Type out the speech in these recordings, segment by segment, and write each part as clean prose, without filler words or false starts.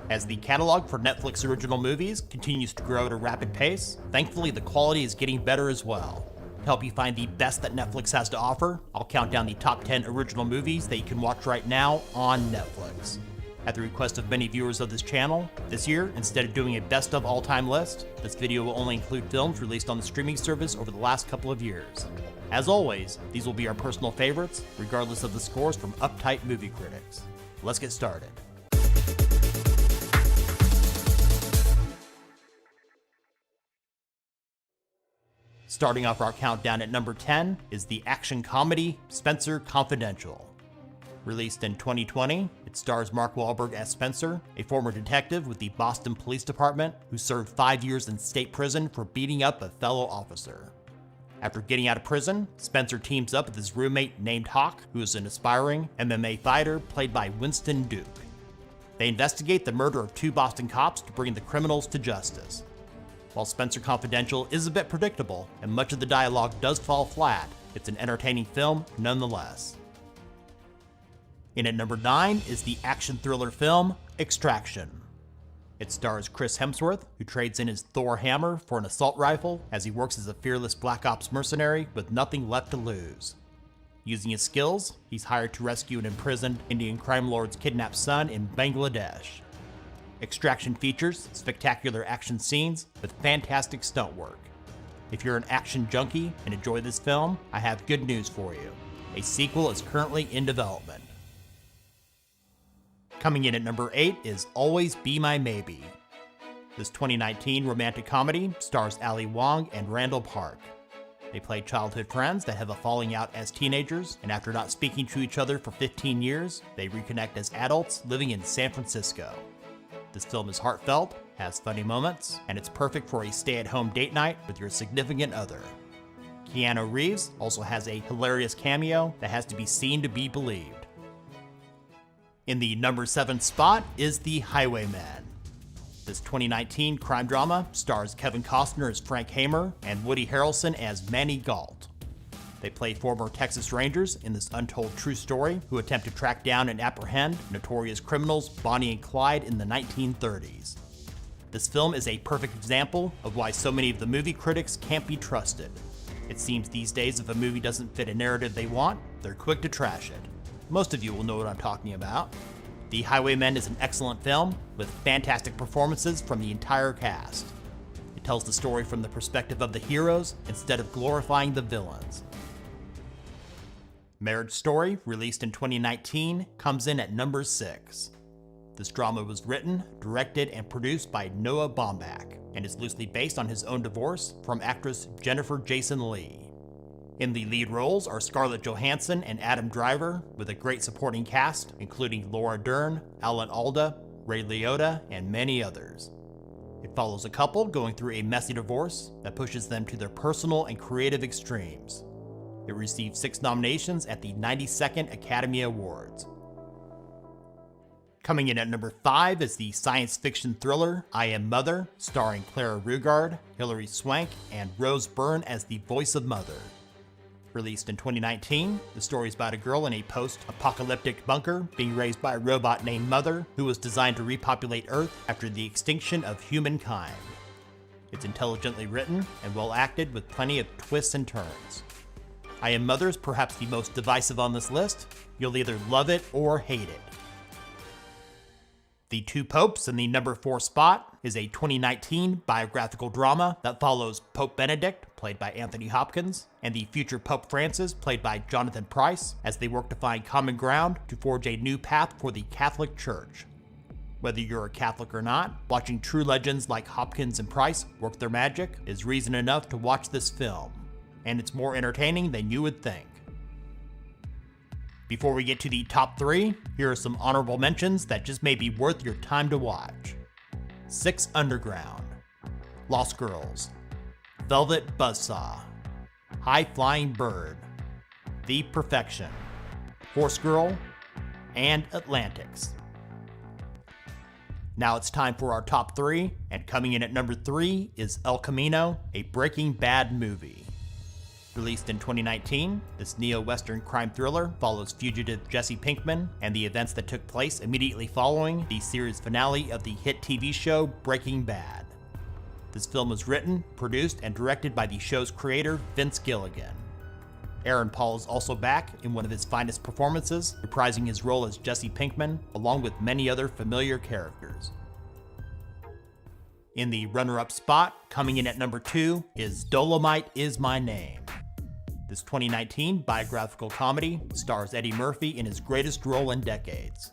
As the catalog for Netflix original movies continues to grow at a rapid pace, thankfully the quality is getting better as well. To help you find the best that Netflix has to offer, I'll count down the top 10 original movies that you can watch right now on Netflix. At the request of many viewers of this channel, this year, instead of doing a best of all-time list, this video will only include films released on the streaming service over the last couple of years. As always, these will be our personal favorites, regardless of the scores from uptight movie critics. Let's get started. Starting off our countdown at number 10 is the action comedy Spencer Confidential. Released in 2020, it stars Mark Wahlberg as Spencer, a former detective with the Boston Police Department who served 5 years in state prison for beating up a fellow officer. After getting out of prison, Spencer teams up with his roommate named Hawk, who is an aspiring MMA fighter played by Winston Duke. They investigate the murder of 2 Boston cops to bring the criminals to justice. While Spencer Confidential is a bit predictable and much of the dialogue does fall flat, it's an entertaining film nonetheless. In at number 9 is the action thriller film Extraction. It stars Chris Hemsworth, who trades in his Thor hammer for an assault rifle as he works as a fearless Black Ops mercenary with nothing left to lose. Using his skills, he's hired to rescue an imprisoned Indian crime lord's kidnapped son in Bangladesh. Extraction features spectacular action scenes with fantastic stunt work. If you're an action junkie and enjoy this film, I have good news for you. A sequel is currently in development. Coming in at number 8 is Always Be My Maybe. This 2019 romantic comedy stars Ali Wong and Randall Park. They play childhood friends that have a falling out as teenagers, and after not speaking to each other for 15 years, they reconnect as adults living in San Francisco. This film is heartfelt, has funny moments, and it's perfect for a stay-at-home date night with your significant other. Keanu Reeves also has a hilarious cameo that has to be seen to be believed. In the number 7 spot is The Highwayman. This 2019 crime drama stars Kevin Costner as Frank Hamer and Woody Harrelson as Manny Galt. They play former Texas Rangers in this untold true story who attempt to track down and apprehend notorious criminals Bonnie and Clyde in the 1930s. This film is a perfect example of why so many of the movie critics can't be trusted. It seems these days if a movie doesn't fit a narrative they want, they're quick to trash it. Most of you will know what I'm talking about. The Highwaymen is an excellent film with fantastic performances from the entire cast. It tells the story from the perspective of the heroes instead of glorifying the villains. Marriage Story, released in 2019, comes in at number 6. This drama was written, directed, and produced by Noah Baumbach, and is loosely based on his own divorce from actress Jennifer Jason Leigh. In the lead roles are Scarlett Johansson and Adam Driver, with a great supporting cast, including Laura Dern, Alan Alda, Ray Liotta, and many others. It follows a couple going through a messy divorce that pushes them to their personal and creative extremes. It received 6 nominations at the 92nd Academy Awards. Coming in at number 5 is the science fiction thriller I Am Mother, starring Clara Rugaard, Hilary Swank, and Rose Byrne as the voice of Mother. Released in 2019, the story is about a girl in a post-apocalyptic bunker being raised by a robot named Mother, who was designed to repopulate Earth after the extinction of humankind. It's intelligently written and well acted with plenty of twists and turns. I Am Mother is perhaps the most divisive on this list. You'll either love it or hate it. The Two Popes in the number 4 spot is a 2019 biographical drama that follows Pope Benedict, played by Anthony Hopkins, and the future Pope Francis, played by Jonathan Pryce, as they work to find common ground to forge a new path for the Catholic Church. Whether you're a Catholic or not, watching true legends like Hopkins and Pryce work their magic is reason enough to watch this film, and it's more entertaining than you would think. Before we get to the top 3, here are some honorable mentions that just may be worth your time to watch. 6 Underground, Lost Girls, Velvet Buzzsaw, High Flying Bird, The Perfection, Horse Girl, and Atlantics. Now it's time for our top 3, and coming in at number 3 is El Camino, a Breaking Bad movie. Released in 2019, this neo-Western crime thriller follows fugitive Jesse Pinkman and the events that took place immediately following the series finale of the hit TV show Breaking Bad. This film was written, produced, and directed by the show's creator, Vince Gilligan. Aaron Paul is also back in one of his finest performances, reprising his role as Jesse Pinkman, along with many other familiar characters. In the runner-up spot, coming in at number 2, is Dolomite Is My Name. This 2019 biographical comedy stars Eddie Murphy in his greatest role in decades.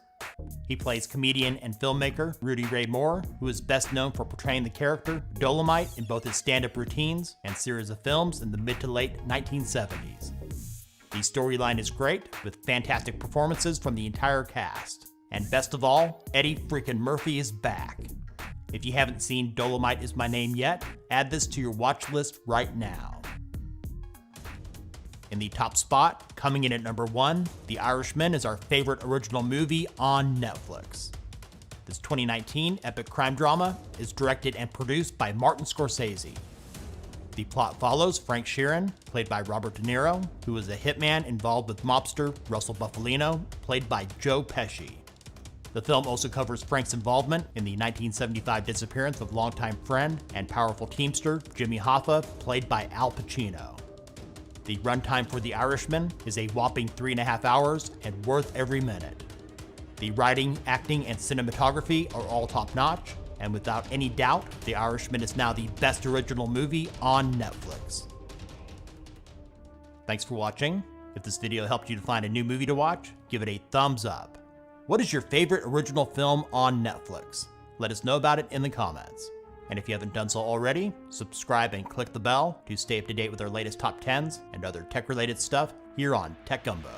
He plays comedian and filmmaker Rudy Ray Moore, who is best known for portraying the character Dolomite in both his stand-up routines and series of films in the mid to late 1970s. The storyline is great, with fantastic performances from the entire cast. And best of all, Eddie freaking Murphy is back. If you haven't seen Dolomite Is My Name yet, add this to your watch list right now. In the top spot, coming in at number 1, The Irishman is our favorite original movie on Netflix. This 2019 epic crime drama is directed and produced by Martin Scorsese. The plot follows Frank Sheeran, played by Robert De Niro, who is a hitman involved with mobster Russell Bufalino, played by Joe Pesci. The film also covers Frank's involvement in the 1975 disappearance of longtime friend and powerful teamster Jimmy Hoffa, played by Al Pacino. The runtime for The Irishman is a whopping 3.5 hours and worth every minute. The writing, acting, and cinematography are all top-notch, and without any doubt, The Irishman is now the best original movie on Netflix. Thanks for watching. If this video helped you to find a new movie to watch, give it a thumbs up. What is your favorite original film on Netflix? Let us know about it in the comments. And if you haven't done so already, subscribe and click the bell to stay up to date with our latest top 10s and other tech-related stuff here on Tech Gumbo.